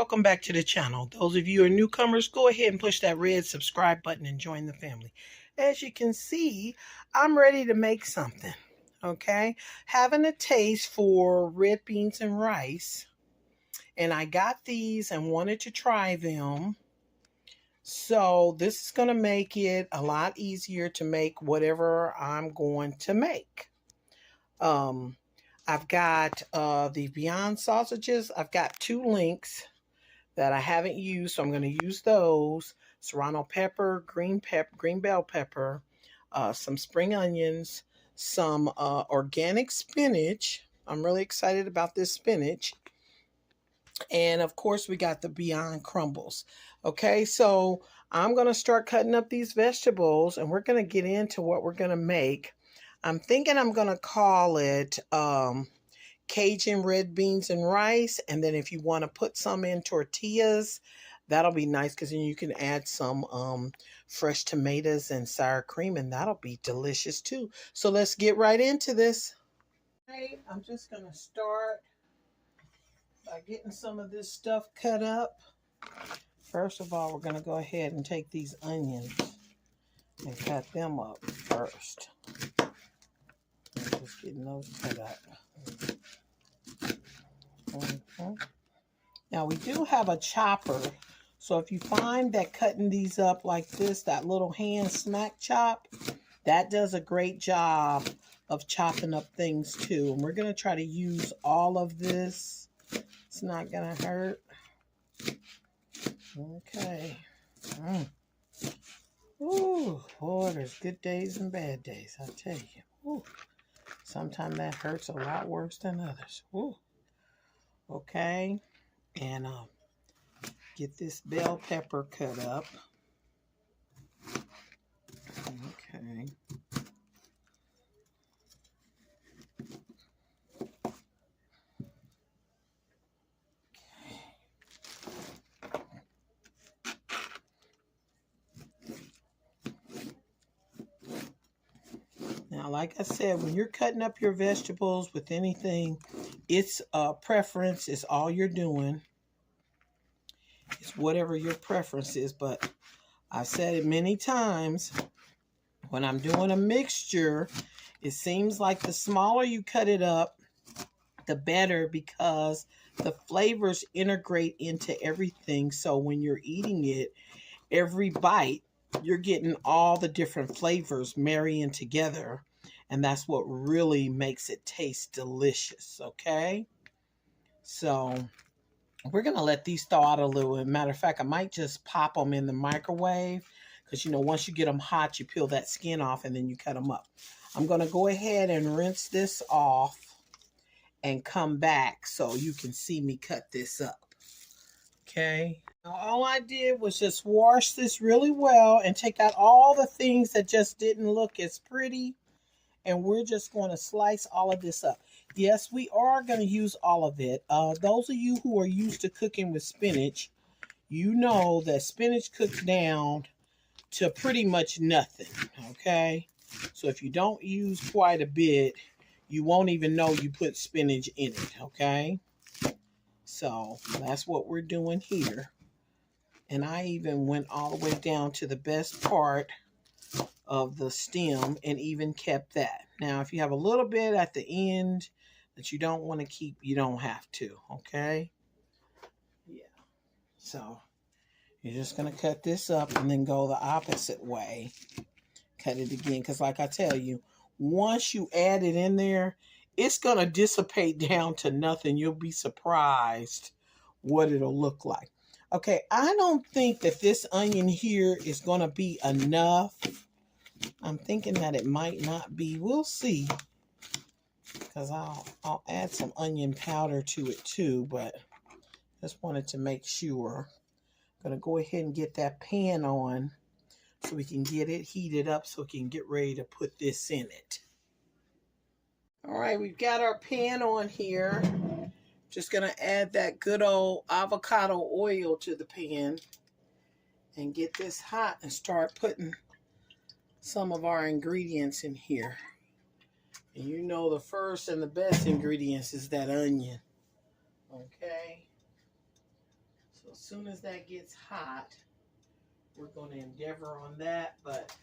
welcome back to the channel. Those of you who are newcomers, go ahead and push that red subscribe button and join the family. As you can see, I'm ready to make something, okay? Having a taste for red beans and rice, and I got these and wanted to try them. So this is going to make it a lot easier to make whatever I'm going to make. I've got the Beyond sausages. I've got 2 links that I haven't used, so I'm going to use those. Serrano pepper, green bell pepper, some spring onions, some organic spinach. I'm really excited about this spinach. And of course, we got the Beyond crumbles. Okay, so I'm going to start cutting up these vegetables, and we're going to get into what we're going to make. I'm thinking I'm going to call it Cajun red beans and rice. And then if you want to put some in tortillas, that'll be nice, because then you can add some fresh tomatoes and sour cream, and that'll be delicious too. So let's get right into this. Okay, I'm just going to start by getting some of this stuff cut up. First of all, we're going to go ahead and take these onions and cut them up first. Just getting those cut up. Now we do have a chopper, so if you find that cutting these up like this, that little hand smack chop, that does a great job of chopping up things too. And we're going to try to use all of this. It's not going to hurt. Okay. Ooh, boy, there's good days and bad days, I tell you. Ooh. Sometimes that hurts a lot worse than others. Ooh. Okay. And get this bell pepper cut up. Okay. Now, like I said, when you're cutting up your vegetables with anything, it's a preference. It's all you're doing. It's whatever your preference is. But I've said it many times, when I'm doing a mixture, it seems like the smaller you cut it up, the better, because the flavors integrate into everything. So when you're eating it, every bite, you're getting all the different flavors marrying together. And that's what really makes it taste delicious, okay? So we're going to let these thaw out a little. Matter of fact, I might just pop them in the microwave, because, you know, once you get them hot, you peel that skin off and then you cut them up. I'm going to go ahead and rinse this off and come back so you can see me cut this up. Okay. Now, all I did was just wash this really well and take out all the things that just didn't look as pretty. And we're just going to slice all of this up. Yes, we are going to use all of it. Those of you who are used to cooking with spinach, you know that spinach cooks down to pretty much nothing, okay? So if you don't use quite a bit, you won't even know you put spinach in it, okay? So that's what we're doing here. And I even went all the way down to the best part of the stem and even kept that. Now, if you have a little bit at the end that you don't want to keep, you don't have to, okay? Yeah. So you're just going to cut this up and then go the opposite way. Cut it again, because like I tell you, once you add it in there, it's going to dissipate down to nothing. You'll be surprised what it'll look like. Okay, I don't think that this onion here is going to be enough. I'm thinking that it might not be. We'll see, because I'll add some onion powder to it too, but just wanted to make sure. I'm going to go ahead and get that pan on so we can get it heated up so we can get ready to put this in it. All right, we've got our pan on here. Just going to add that good old avocado oil to the pan and get this hot and start putting some of our ingredients in here. And you know the first and the best ingredients is that onion. Okay. So So as soon as that gets hot, we're going to endeavor on that, but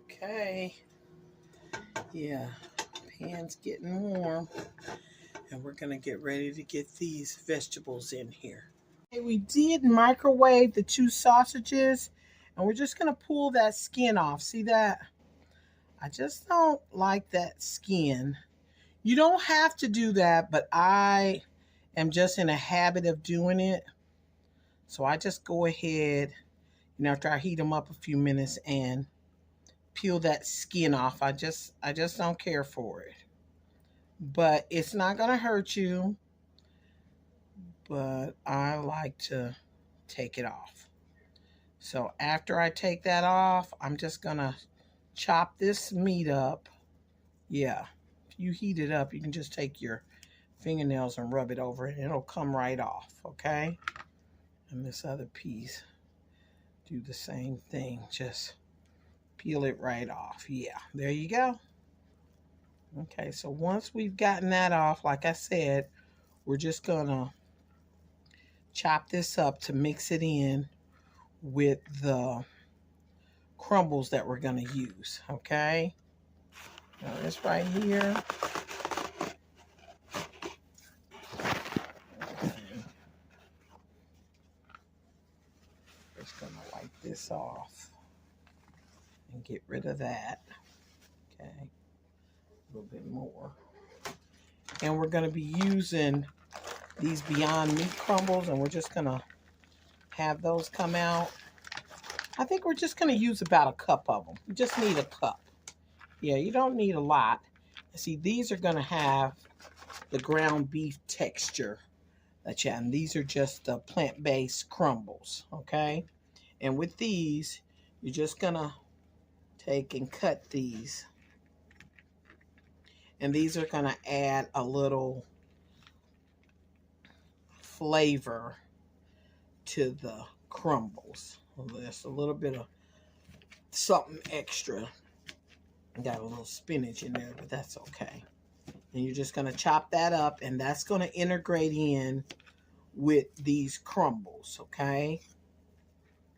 okay. Yeah, pan's getting warm, and we're going to get ready to get these vegetables in here. Okay, we did microwave the 2 sausages, and we're just going to pull that skin off. See that? I just don't like that skin. You don't have to do that, but I am just in a habit of doing it. So I just go ahead, after I heat them up a few minutes and peel that skin off. I just don't care for it. But it's not going to hurt you. But I like to take it off. So after I take that off, I'm just going to chop this meat up. Yeah, if you heat it up, you can just take your fingernails and rub it over it, and it'll come right off, okay? And this other piece, do the same thing. Just peel it right off. Yeah, there you go. Okay, so once we've gotten that off, like I said, we're just gonna chop this up to mix it in with the crumbles that we're gonna use, okay? Now this right here. Just gonna wipe this off and get rid of that. Okay, a little bit more. And we're gonna be using these Beyond Meat crumbles, and we're just gonna have those come out. I think we're just gonna use about a cup of them. You just need a cup. Yeah, you don't need a lot. See, these are gonna have the ground beef texture that you have. And these are just the plant-based crumbles, okay? And with these, you're just gonna take and cut these. And these are gonna add a little flavor to the crumbles. Just a little bit of something extra. Got a little spinach in there, but that's okay. And you're just gonna chop that up, and that's gonna integrate in with these crumbles, okay?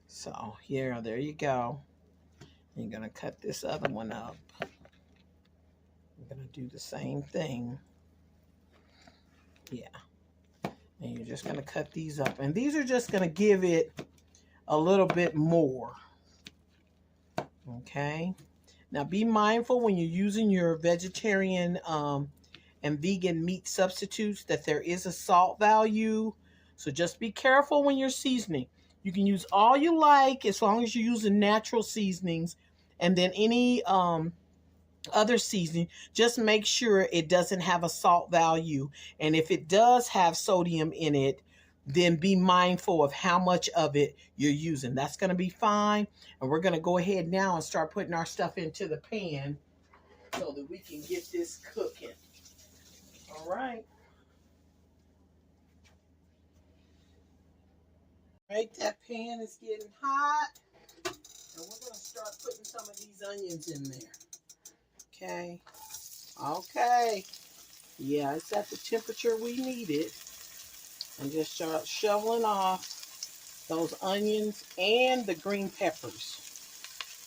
So here, there you go. You're gonna cut this other one up. You're gonna do the same thing. Yeah. And you're just gonna cut these up. And these are just gonna give it a little bit more. Okay. Now be mindful when you're using your vegetarian and vegan meat substitutes that there is a salt value. So just be careful when you're seasoning. You can use all you like as long as you're using natural seasonings. And then any other seasoning, just make sure it doesn't have a salt value. And if it does have sodium in it, then be mindful of how much of it you're using. That's going to be fine. And we're going to go ahead now and start putting our stuff into the pan so that we can get this cooking. All right. Right, that pan is getting hot. And we're going to start putting some of these onions in there. Okay. Okay. Yeah, it's at the temperature we need it. And just start shoveling off those onions and the green peppers.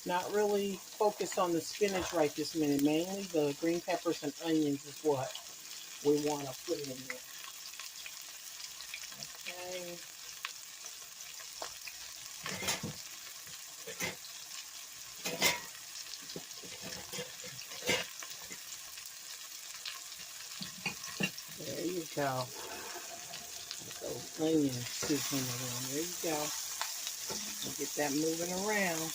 Not really focused on the spinach right this minute. Mainly the green peppers and onions is what we want to put in there. Okay. There you go. Those onions sizzling around. There you go. We'll get that moving around.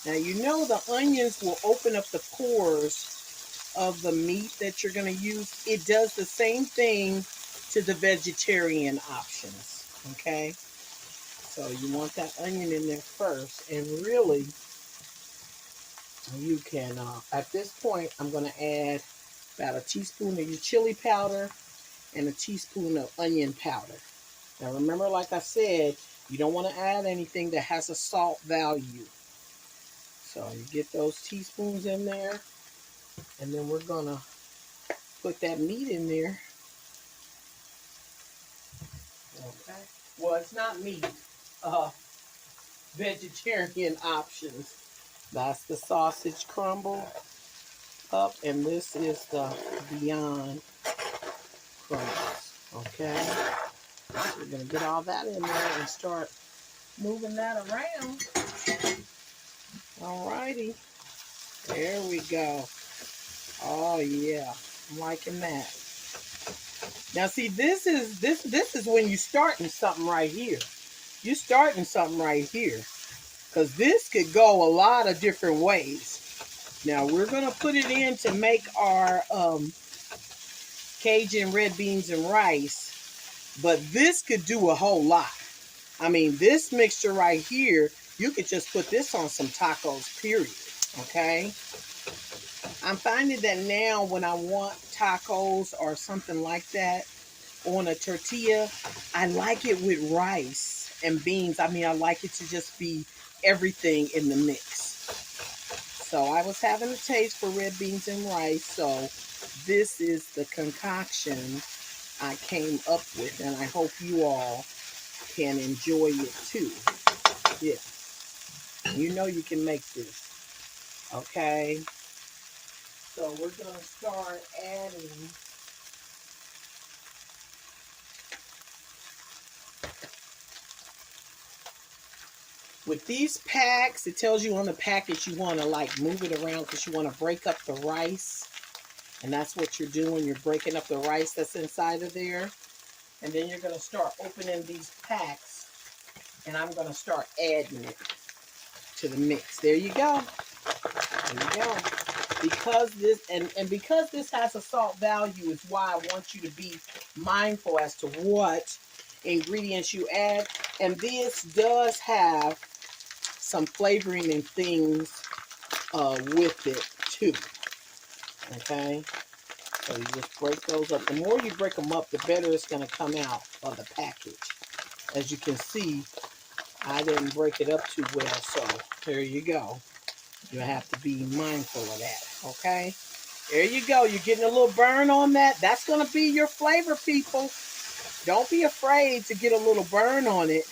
Now you know the onions will open up the pores of the meat that you're going to use. It does the same thing to the vegetarian options. Okay? So you want that onion in there first. And really, you can, at this point, I'm going to add about a teaspoon of your chili powder and a teaspoon of onion powder. Now remember, like I said, you don't want to add anything that has a salt value. So you get those teaspoons in there. And then we're gonna put that meat in there. Okay. Well, it's not meat. Vegetarian options. That's the sausage crumble up, and this is the Beyond crumbles. Okay. So we're gonna get all that in there and start moving that around. Alrighty. There we go. Oh yeah. I'm liking that. Now see, this is when you starting something right here. You starting something right here. Because this could go a lot of different ways. Now we're going to put it in to make our Cajun red beans and rice. But this could do a whole lot. I mean, this mixture right here, you could just put this on some tacos, period. Okay? I'm finding that now when I want tacos or something like that on a tortilla, I like it with rice and beans. I mean, I like it to just be everything in the mix. So I was having a taste for red beans and rice, so this is the concoction I came up with, and I hope you all can enjoy it too. Yeah, you know you can make this. Okay, so we're gonna start adding with these packs. It tells you on the package you want to like move it around because you want to break up the rice, and that's what you're doing. You're breaking up the rice that's inside of there, and then you're going to start opening these packs, and I'm going to start adding it to the mix. There you go. There you go. Because this and because this has a salt value is why I want you to be mindful as to what ingredients you add. And this does have some flavoring and things with it too. Okay, so you just break those up. The more you break them up, the better it's going to come out of the package. As you can see, I didn't break it up too well, so there you go. You have to be mindful of that. Okay, there you go. You're getting a little burn on that. That's going to be your flavor, people. Don't be afraid to get a little burn on it,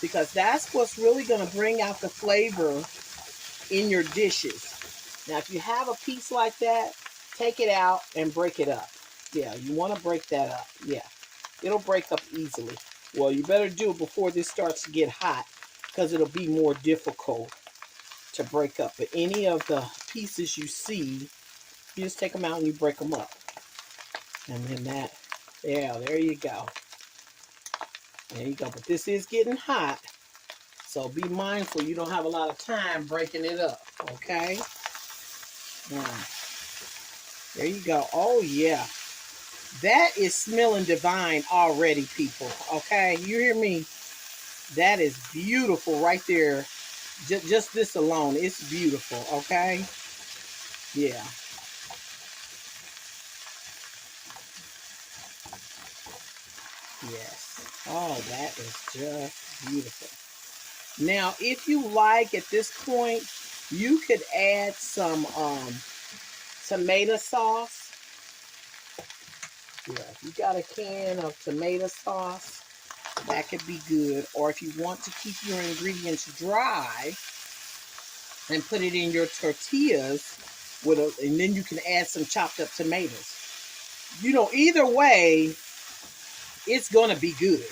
because that's what's really going to bring out the flavor in your dishes. Now, if you have a piece like that, take it out and break it up. Yeah, you want to break that up. Yeah, it'll break up easily. Well, you better do it before this starts to get hot, because it'll be more difficult to break up. But any of the pieces you see, you just take them out and you break them up. And then that, yeah, there you go. There you go. But this is getting hot, so be mindful you don't have a lot of time breaking it up, okay? There you go. Oh, yeah. That is smelling divine already, people, okay? You hear me? That is beautiful right there. Just this alone, it's beautiful, okay? Yeah. Yes. Oh, that is just beautiful. Now, if you like, at this point, you could add some tomato sauce. Yeah, if you got a can of tomato sauce, that could be good. Or if you want to keep your ingredients dry and put it in your tortillas and then you can add some chopped up tomatoes. You know, either way, it's gonna be good.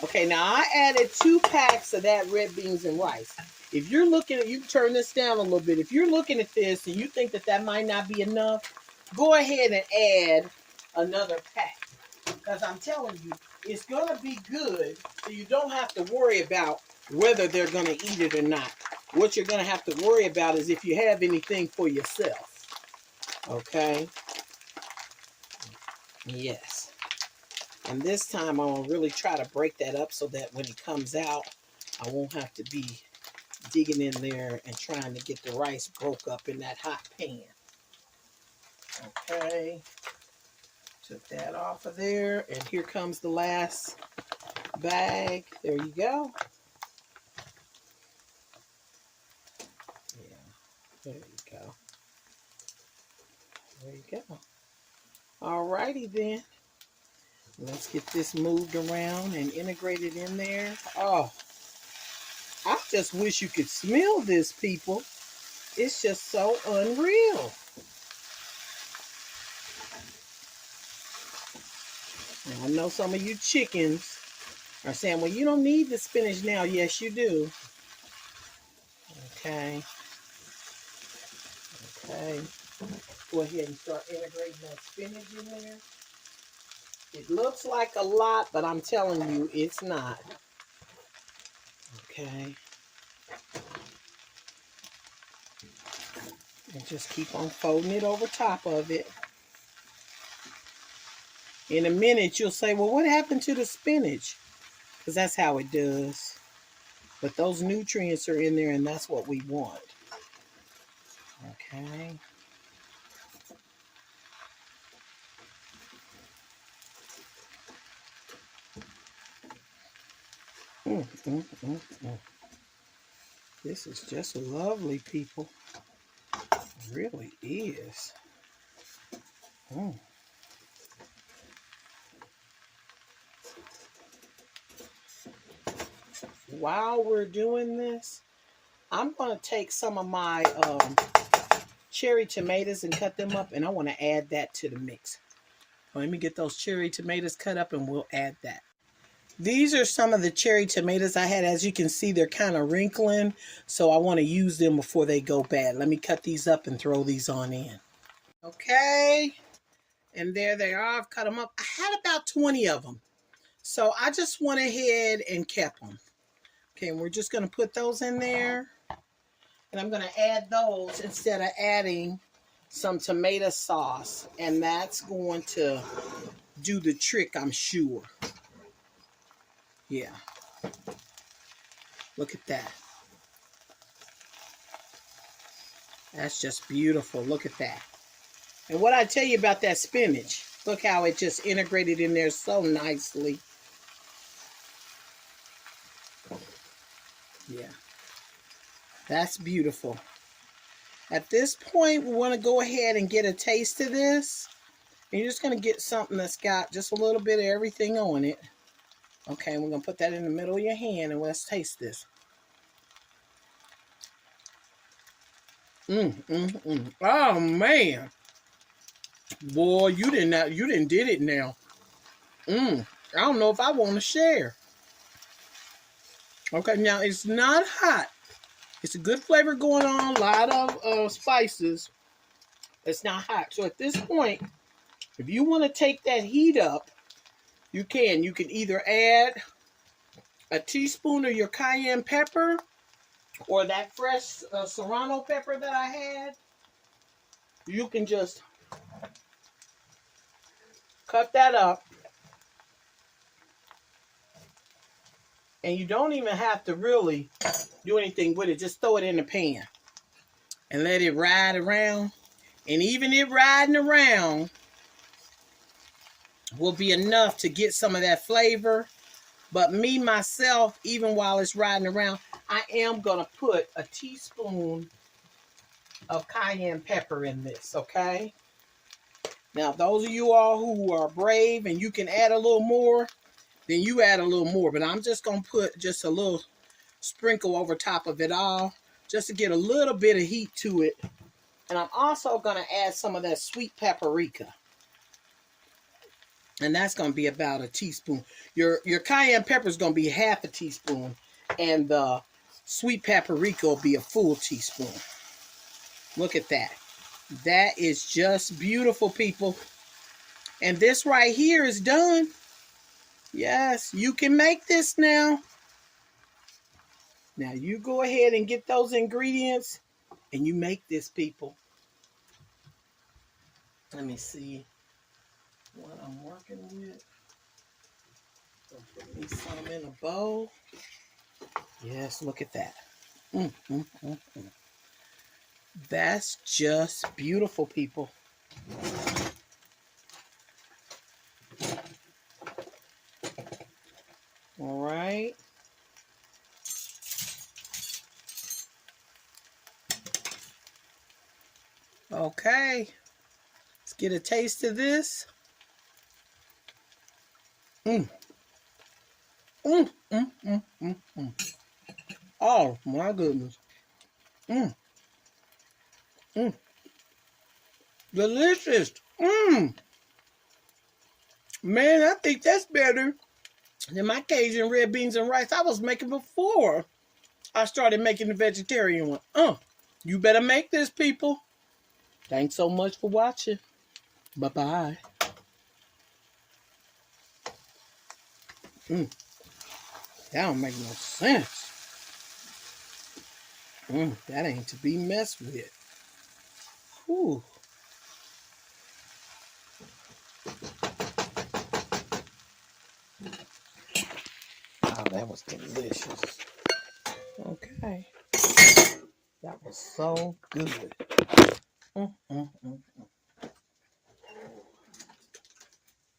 Okay, now I added 2 packs of that red beans and rice. If you're looking at, you can turn this down a little bit. If you're looking at this and you think that that might not be enough, go ahead and add another pack. Because I'm telling you, it's going to be good, so you don't have to worry about whether they're going to eat it or not. What you're going to have to worry about is if you have anything for yourself. Okay? Yes. And this time I'm going to really try to break that up so that when it comes out, I won't have to be digging in there and trying to get the rice broke up in that hot pan. Okay. Took that off of there. And here comes the last bag. There you go. Yeah. There you go. There you go. Alrighty then. Let's get this moved around and integrated in there. Oh, I just wish you could smell this, people. It's just so unreal. Now, I know some of you chickens are saying, well, you don't need the spinach now. Yes, you do. Okay. Okay. Go ahead and start integrating that spinach in there. It looks like a lot, but I'm telling you, it's not. Okay. And just keep on folding it over top of it. In a minute, you'll say, well, what happened to the spinach? Because that's how it does. But those nutrients are in there, and that's what we want. Okay. This is just lovely, people. It really is. While we're doing this, I'm going to take some of my cherry tomatoes and cut them up, and I want to add that to the mix. Let me get those cherry tomatoes cut up, and we'll add that. These are some of the cherry tomatoes I had. As you can see, they're kind of wrinkling, so I want to use them before they go bad. Let me cut these up and throw these on in. Okay, and there they are. I've cut them up. I had about 20 of them, so I just went ahead and kept them. Okay, and we're just going to put those in there, and I'm going to add those instead of adding some tomato sauce, and that's going to do the trick, I'm sure. Yeah. Look at that. That's just beautiful. Look at that. And what I tell you about that spinach, look how it just integrated in there so nicely. Yeah. That's beautiful. At this point, we want to go ahead and get a taste of this. And you're just going to get something that's got just a little bit of everything on it. Okay, we're going to put that in the middle of your hand and let's taste this. Oh, man. Boy, you didn't did it now. I don't know if I want to share. Okay, now it's not hot. It's a good flavor going on. A lot of spices. It's not hot. So at this point, if you want to take that heat up, you can. You can either add a teaspoon of your cayenne pepper or that fresh serrano pepper that I had. You can just cut that up. And you don't even have to really do anything with it. Just throw it in the pan and let it ride around. And even it riding around will be enough to get some of that flavor. But me, myself, even while it's riding around, I am going to put a teaspoon of cayenne pepper in this, okay? Now, those of you all who are brave and you can add a little more, then you add a little more. But I'm just going to put just a little sprinkle over top of it all, just to get a little bit of heat to it. And I'm also going to add some of that sweet paprika. And that's going to be about a teaspoon. Your cayenne pepper is going to be half a teaspoon. And the sweet paprika will be a full teaspoon. Look at that. That is just beautiful, people. And this right here is done. Yes, you can make this now. Now you go ahead and get those ingredients and you make this, people. Let me see what I'm working with. Put me some in a bowl. Yes, look at that. That's just beautiful, people. All right. Okay. get a taste of this. Mm. Mm, mm, mm, mm, mm. Oh, my goodness. Mm, mm. Delicious. Mm. Man, I think that's better than my Cajun red beans and rice I was making before I started making the vegetarian one. You better make this, people. Thanks so much for watching. Bye-bye. That don't make no sense. That ain't to be messed with. Whew. Oh, that was delicious. Okay. That was so good.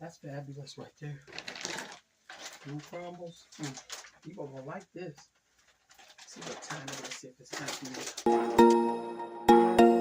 That's fabulous right there. Blue crumbles. People will like this. See what time it is, see if it's time to eat.